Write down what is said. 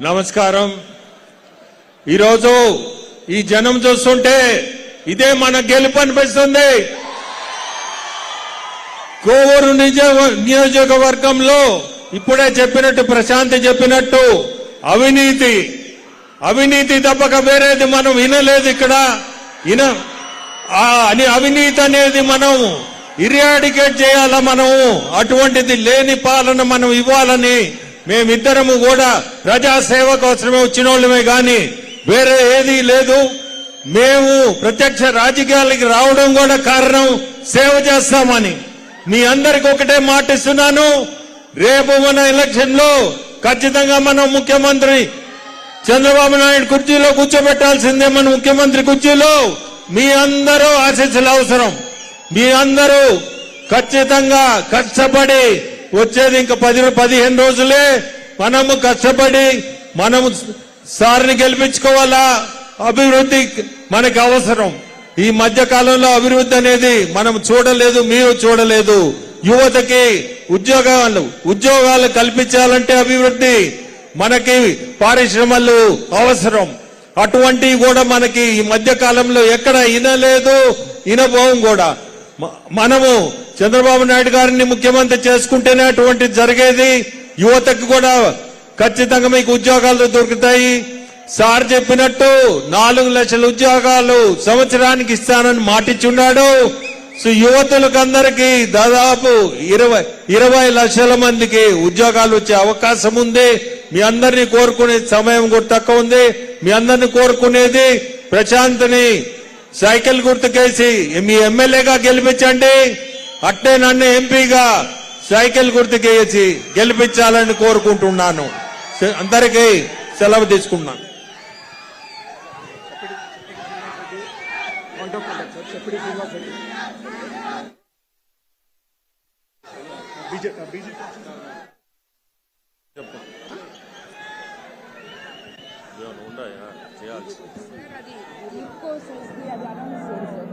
నమస్కారం. ఈరోజు ఈ జనం చూస్తుంటే ఇదే మన గెలుపు అనిపిస్తుంది. కోవూరు నియోజకవర్గంలో ఇప్పుడే చెప్పినట్టు ప్రశాంతి చెప్పినట్టు అవినీతి తప్పక వేరేది మనం వినలేదు. ఇక్కడ అవినీతి అనేది మనం ఇరాడికేట్ చేయాలా. మనం అటువంటిది లేని పాలన మనం ఇవ్వాలని మేమిద్దరము కూడా ప్రజాసేవ కోసమే వచ్చిన వాళ్ళమే గాని వేరే ఏదీ లేదు. మేము ప్రత్యక్ష రాజకీయాలకి రావడం కూడా కారణం సేవ చేస్తామని మీ అందరికి ఒకటే మాటిస్తున్నాను. రేపు మన ఎలక్షన్ లో ఖచ్చితంగా మనం ముఖ్యమంత్రి చంద్రబాబు నాయుడు కుర్చీలో కూర్చోబెట్టాల్సిందే. మన ముఖ్యమంత్రి కుర్చీలో మీ అందరూ ఆశీస్సులు అవసరం. మీ అందరూ ఖచ్చితంగా కష్టపడి వచ్చేది ఇంకా 10-15 రోజులే. మనము కష్టపడి మనము సార్ని గెలిపించుకోవాలా. అభివృద్ధి మనకు అవసరం. ఈ మధ్య కాలంలో అభివృద్ధి అనేది మనం చూడలేదు, మీరు చూడలేదు. యువతకి ఉద్యోగాలు కల్పించాలంటే అభివృద్ధి, మనకి పారిశ్రమలు అవసరం. అటువంటివి కూడా మనకి ఈ మధ్య కాలంలో ఎక్కడ వినలేదు, వినబోం కూడా. మనము చంద్రబాబు నాయుడు గారిని ముఖ్యమంత్రి చేసుకుంటేనే అటువంటి జరిగేది. యువతకు కూడా ఖచ్చితంగా మీకు ఉద్యోగాలు దొరుకుతాయి. సార్ చెప్పినట్టు 4 లక్షల ఉద్యోగాలు సంవత్సరానికి ఇస్తానని మాటిచ్చున్నాడు. సో యువతులకు అందరికీ దాదాపు 20 లక్షల మందికి ఉద్యోగాలు వచ్చే అవకాశం ఉంది. మీ అందరినీ కోరుకునే సమయం కూడా తక్కువ ఉంది. మీ అందరినీ కోరుకునేది ప్రశాంత్ని సైకిల్ గుర్తుకేసి మీ ఎమ్మెల్యేగా గెలిపించండి. అట్టే నన్ను ఎంపీగా సైకిల్ గుర్తుకేసి గెలిపించాలని కోరుకుంటున్నాను. అందరికీ సెలవు తీసుకున్నాను. అది